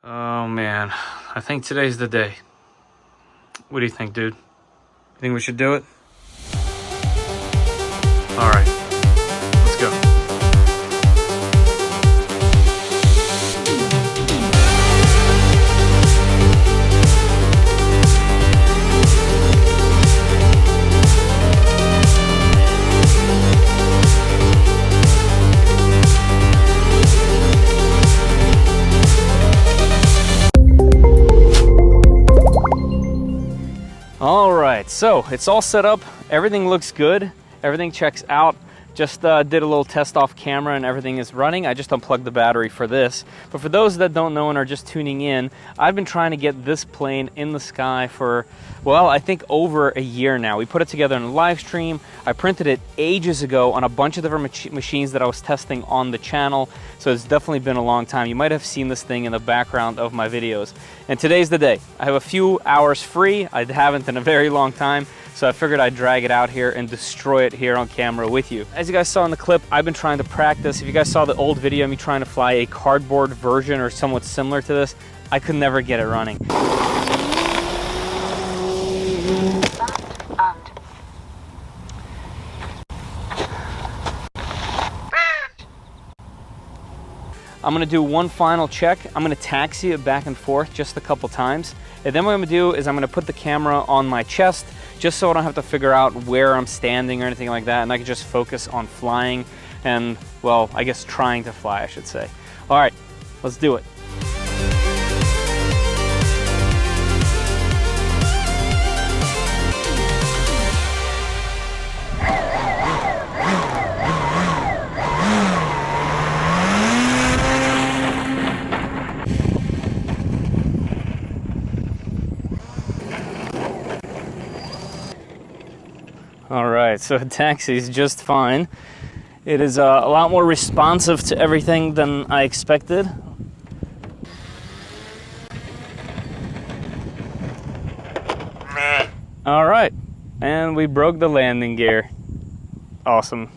Oh man, I think today's the day. What do you think, dude? You think we should do it? All right, let's go. All right, so it's all set up. Everything looks good. Everything checks out. Just did a little test off camera and everything is running. I just unplugged the battery for this. But for those that don't know and are just tuning in, I've been trying to get this plane in the sky for, well, I think over a year now. We put it together in a live stream. I printed it ages ago on a bunch of different machines that I was testing on the channel. So it's definitely been a long time. You might have seen this thing in the background of my videos. And today's the day. I have a few hours free. I haven't in a very long time. So I figured I'd drag it out here and destroy it here on camera with you. As you guys saw in the clip, I've been trying to practice. If you guys saw the old video of me trying to fly a cardboard version or somewhat similar to this, I could never get it running. I'm gonna do one final check. I'm gonna taxi it back and forth just a couple times. And then what I'm gonna do is I'm gonna put the camera on my chest just so I don't have to figure out where I'm standing or anything like that, and I can just focus on flying and, well, I guess trying to fly, I should say. All right, let's do it. All right, so it taxis just fine. It is a lot more responsive to everything than I expected. All right, and we broke the landing gear. Awesome.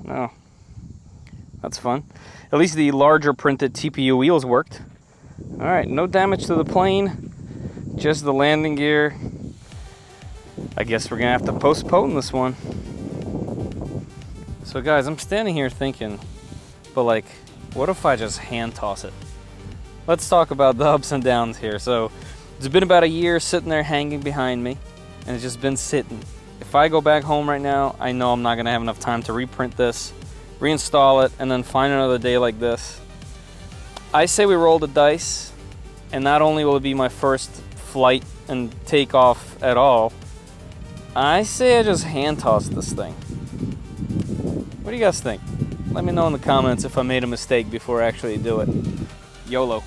Oh, that's fun. At least the larger printed TPU wheels worked. All right, no damage to the plane. Just the landing gear. I guess we're gonna have to postpone this one. So guys, I'm standing here thinking, but like, what if I just hand toss it? Let's talk about the ups and downs here. So it's been about a year sitting there hanging behind me, and it's just been sitting. If I go back home right now, I know I'm not gonna have enough time to reprint this, reinstall it, and then find another day like this. I say we roll the dice, and not only will it be my first flight and take off at all, I say I just hand toss this thing. What do you guys think? Let me know in the comments if I made a mistake before I actually do it. YOLO.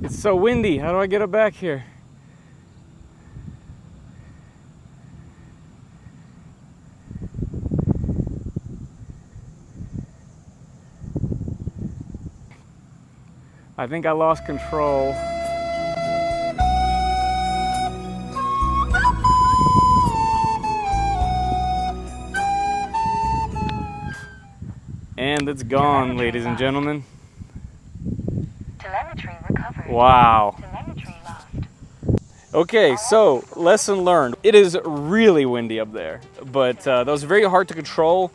It's so windy. How do I get it back here? I think I lost control. And it's gone, ladies and gentlemen. Telemetry recovered. Wow. Telemetry lost. Okay, so lesson learned. It is really windy up there, but that was very hard to control.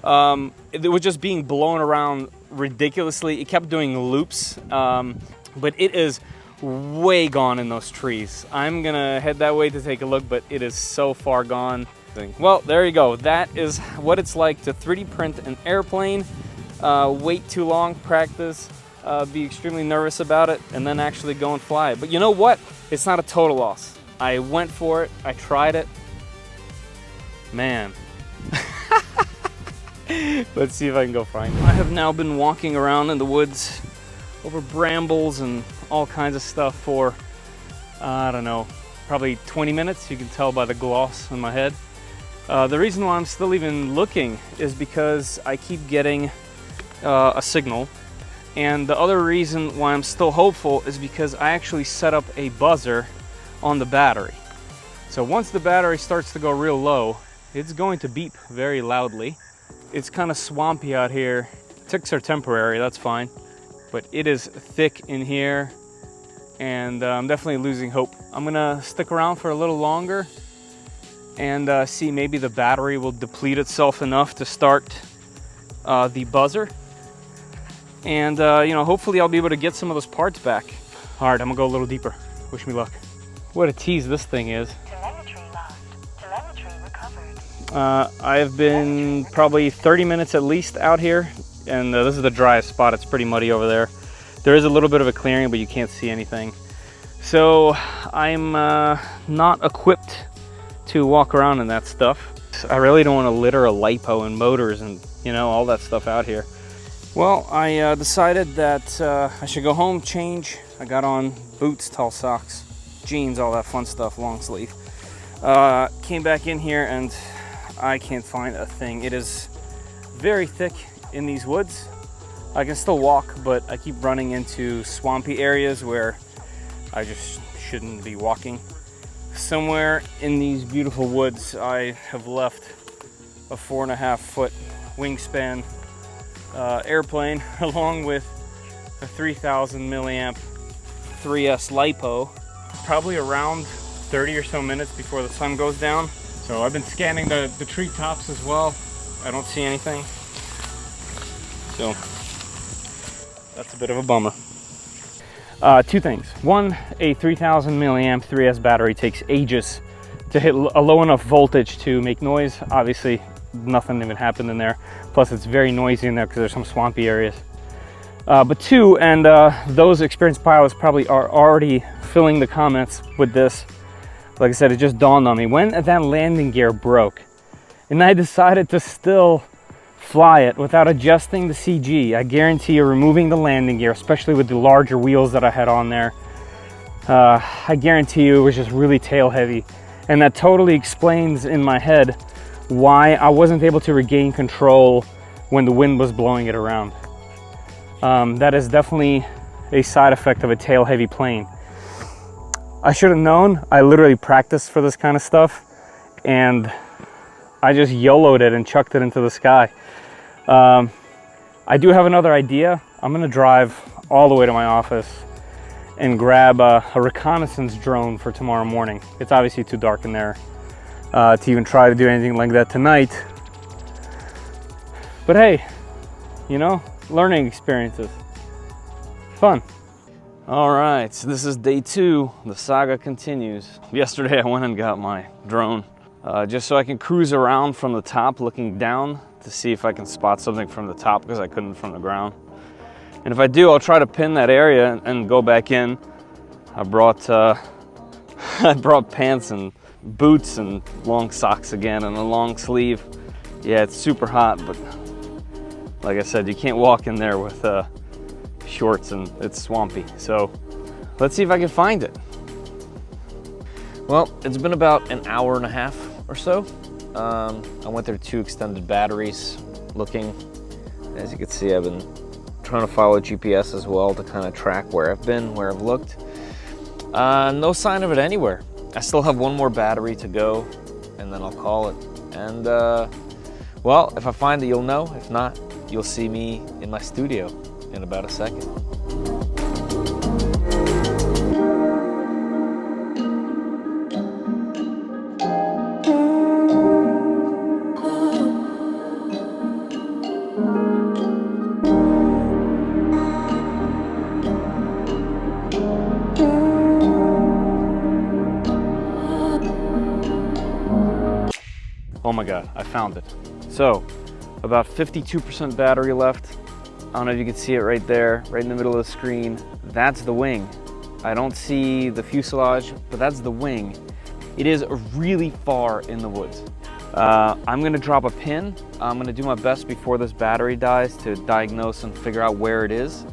It was just being blown around ridiculously. It kept doing loops, but it is way gone in those trees. I'm gonna head that way to take a look, but it is so far gone. Well, there you go. That is what it's like to 3D print an airplane, wait too long, practice, be extremely nervous about it, and then actually go and fly it. But you know what? It's not a total loss. I went for it. I tried it. Man. Let's see if I can go find it. I have now been walking around in the woods over brambles and all kinds of stuff for, I don't know, probably 20 minutes. You can tell by the gloss on my head. The reason why I'm still even looking is because I keep getting a signal And the other reason why I'm still hopeful is because I actually set up a buzzer on the battery. So once the battery starts to go real low, it's going to beep very loudly. It's kind of swampy out here. Ticks are temporary, that's fine. But it is thick in here, and I'm definitely losing hope. I'm gonna stick around for a little longer and see maybe the battery will deplete itself enough to start the buzzer. And you know, hopefully I'll be able to get some of those parts back. All right, I'm gonna go a little deeper. Wish me luck. What a tease this thing is. Telemetry lost. Telemetry recovered. I've been probably 30 minutes at least out here, and this is the driest spot. It's pretty muddy over there. There is a little bit of a clearing, but you can't see anything. So I'm not equipped to walk around in that stuff. I really don't want to litter a lipo and motors and, you know, all that stuff out here. Well, I decided that I should go home, change. I got on boots, tall socks, jeans, all that fun stuff, long sleeve. Came back in here and I can't find a thing. It is very thick in these woods. I can still walk, but I keep running into swampy areas where I just shouldn't be walking. Somewhere in these beautiful woods, I have left a 4.5 foot wingspan airplane along with a 3000 milliamp 3S LiPo, probably around 30 or so minutes before the sun goes down. So I've been scanning the treetops as well. I don't see anything. So that's a bit of a bummer. Two things. One, a 3000 milliamp 3S battery takes ages to hit a low enough voltage to make noise. Obviously, nothing even happened in there. Plus, it's very noisy in there because there's some swampy areas. But two, and those experienced pilots probably are already filling the comments with this. Like I said, it just dawned on me. When that landing gear broke, and I decided to still fly it without adjusting the CG, I guarantee you removing the landing gear, especially with the larger wheels that I had on there, I guarantee you it was just really tail heavy. And that totally explains in my head why I wasn't able to regain control when the wind was blowing it around. That is definitely a side effect of a tail heavy plane. I should have known. I literally practiced for this kind of stuff, and I just YOLO'd it and chucked it into the sky. I do have another idea. I'm gonna drive all the way to my office and grab a reconnaissance drone for tomorrow morning. It's obviously too dark in there to even try to do anything like that tonight. But hey, you know, learning experiences. Fun. All right, so this is day 2. The saga continues. Yesterday I went and got my drone just so I can cruise around from the top looking down to see if I can spot something from the top, because I couldn't from the ground. And if I do, I'll try to pin that area and go back in. I brought I brought pants and boots and long socks again and a long sleeve. Yeah, it's super hot, but like I said, you can't walk in there with shorts and it's swampy. So let's see if I can find it. Well, it's been about an hour and a half or so. I went through 2 extended batteries looking. As you can see, I've been trying to follow GPS as well to kind of track where I've been, where I've looked. No sign of it anywhere. I still have 1 more battery to go, and then I'll call it. And well, if I find it, you'll know. If not, you'll see me in my studio in about a second. Oh my God, I found it. So, about 52% battery left. I don't know if you can see it right there, right in the middle of the screen. That's the wing. I don't see the fuselage, but that's the wing. It is really far in the woods. I'm gonna drop a pin. I'm gonna do my best before this battery dies to diagnose and figure out where it is.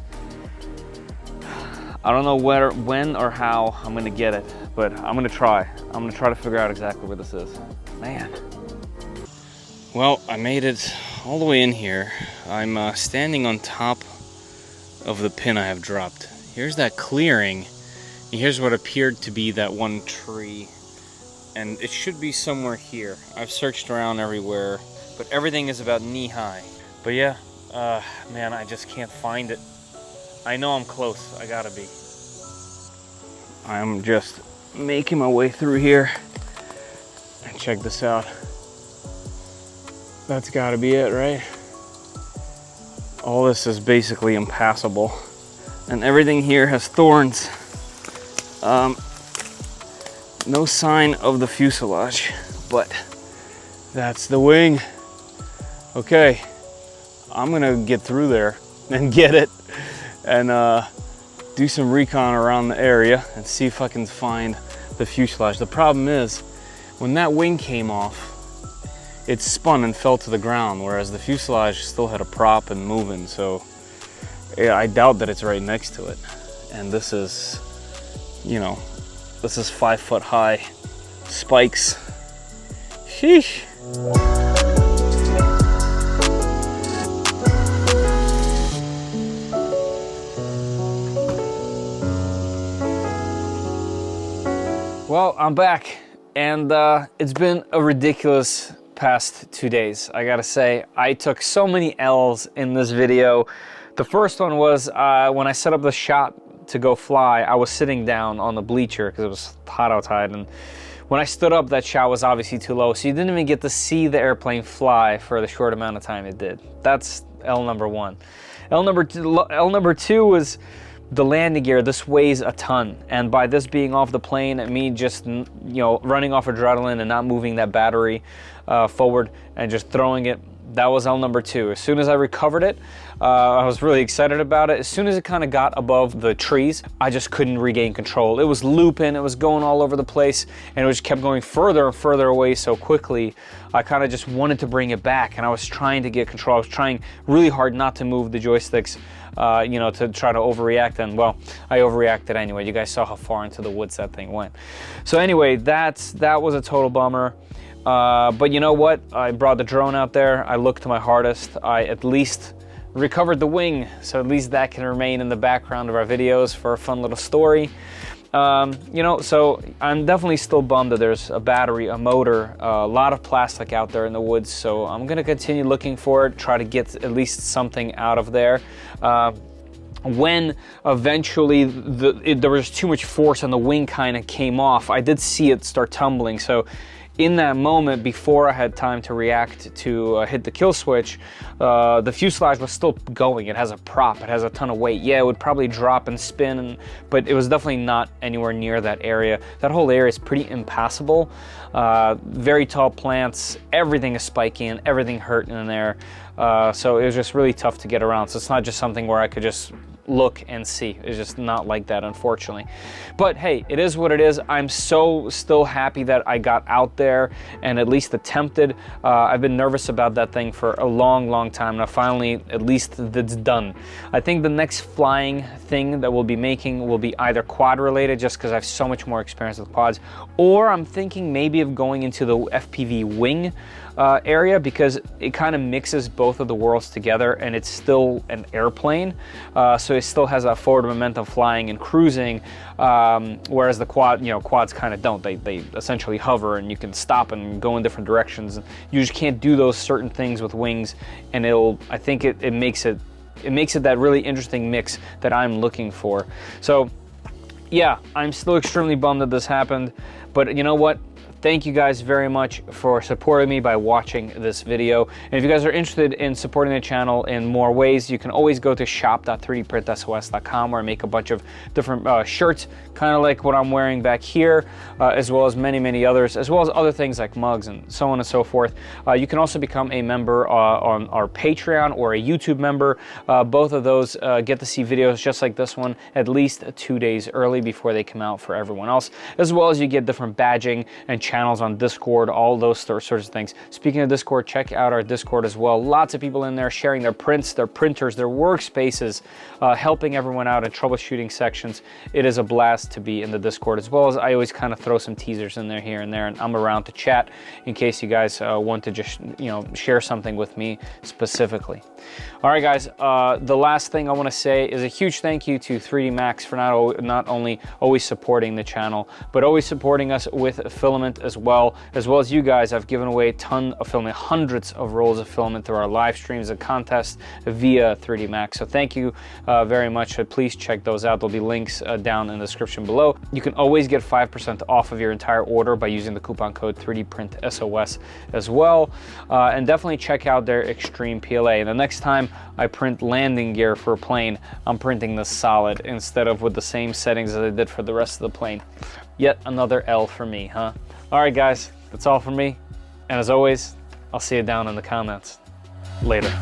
I don't know where, when, or how I'm gonna get it, but I'm gonna try. I'm gonna try to figure out exactly where this is. Man. Well, I made it all the way in here. I'm standing on top of the pin I have dropped. Here's that clearing, and here's what appeared to be that one tree. And it should be somewhere here. I've searched around everywhere, but everything is about knee-high. But yeah, man, I just can't find it. I know I'm close, I gotta be. I'm just making my way through here. And check this out. That's gotta be it, right? All this is basically impassable. And everything here has thorns. No sign of the fuselage, but that's the wing. Okay, I'm gonna get through there and get it and do some recon around the area and see if I can find the fuselage. The problem is, when that wing came off, it spun and fell to the ground, whereas the fuselage still had a prop and moving, so yeah, I doubt that it's right next to it. And this is, you know, this is 5 foot high spikes. Sheesh. Well, I'm back, and it's been a ridiculous past 2 days. I gotta say, I took so many L's in this video. The first one was when I set up the shot to go fly, I was sitting down on the bleacher because it was hot outside, and when I stood up, that shot was obviously too low, so you didn't even get to see the airplane fly for the short amount of time it did. That's L number one. L number two was the landing gear. This weighs a ton, and by this being off the plane and me just, you know, running off adrenaline and not moving that battery forward and just throwing it, that was L number two. As soon as I recovered it, I was really excited about it. As soon as it kind of got above the trees, I just couldn't regain control. It was looping, it was going all over the place, and it just kept going further and further away so quickly. I kind of just wanted to bring it back, and I was trying to get control. I was trying really hard not to move the joysticks, you know, to try to overreact, and well, I overreacted anyway. You guys saw how far into the woods that thing went. So anyway, that was a total bummer. But you know what? I brought the drone out there. I looked my hardest. I at least recovered the wing, so at least that can remain in the background of our videos for a fun little story. You know, so I'm definitely still bummed that there's a battery, a motor, a lot of plastic out there in the woods, so I'm gonna continue looking for it, try to get at least something out of there. When eventually there was too much force and the wing kind of came off, I did see it start tumbling, so in that moment, before I had time to react to hit the kill switch, the fuselage was still going. It has a prop, it has a ton of weight. Yeah, it would probably drop and spin, but it was definitely not anywhere near that area. That whole area is pretty impassable. Very tall plants, everything is spiky and everything hurting in there. So it was just really tough to get around. So it's not just something where I could just look and see. It's just not like that, unfortunately. But hey, it is what it is. I'm so still happy that I got out there and at least attempted. I've been nervous about that thing for a long time, and I finally, at least it's done. I think the next flying thing that we'll be making will be either quad related, just because I have so much more experience with quads, or I'm thinking maybe of going into the FPV wing area, because it kind of mixes both of the worlds together, and it's still an airplane, so it still has that forward momentum flying and cruising, whereas the quads kind of don't. They essentially hover, and you can stop and go in different directions. You just can't do those certain things with wings, and I think it makes it that really interesting mix that I'm looking for. So yeah, I'm still extremely bummed that this happened, but you know what? Thank you guys very much for supporting me by watching this video. And if you guys are interested in supporting the channel in more ways, you can always go to shop.3dprintsos.com, where I make a bunch of different shirts, kind of like what I'm wearing back here, as well as many others, as well as other things like mugs and so on and so forth. You can also become a member on our Patreon or a YouTube member. Both of those get to see videos just like this one at least 2 days early before they come out for everyone else, as well as you get different badging and channels on Discord, all those sorts of things. Speaking of Discord, check out our Discord as well. Lots of people in there sharing their prints, their printers, their workspaces, helping everyone out in troubleshooting sections. It is a blast to be in the Discord, as well as I always kind of throw some teasers in there here and there, and I'm around to chat in case you guys want to just, you know, share something with me specifically. All right, guys, the last thing I want to say is a huge thank you to 3D Max for not only always supporting the channel, but always supporting us with filament as well as you guys. I've given away a ton of filament, hundreds of rolls of filament through our live streams and contests via 3D Max. So thank you very much. Please check those out. There'll be links down in the description below. You can always get 5% off of your entire order by using the coupon code 3DPrintSOS as well. And definitely check out their Extreme PLA. And the next time I print landing gear for a plane, I'm printing the solid instead of with the same settings as I did for the rest of the plane. Yet another L for me, huh? All right, guys, that's all from me. And as always, I'll see you down in the comments. Later.